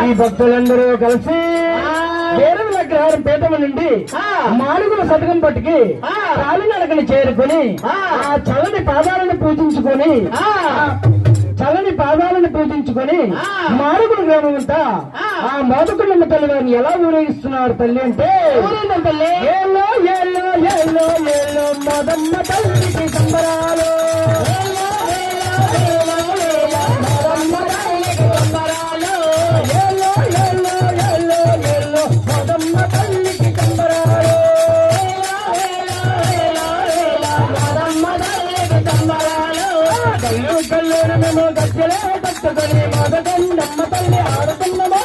ఈ భక్తులందరూ కలిసి వేరుల గ్రహారం పీఠం నుండి మానుగుల శతకం పట్టుకి కాలినడకని చేరుకుని ఆ చల్లని పాదాలను పూజించుకొని మానుగుల గ్రామం అంతా ఆ మోదకులమ్మ తల్లి వారిని ఎలా ఊరేగిస్తున్నారు తల్లి అంటే ఏలో ఏలో ఏలో ఏలో మదమ్మ తల్లికి సంబరాలు కల్లూరు మేము గజ్జలే కట్టుకొని మదగన్నమ్మ తల్లి ఆడుతున్నమా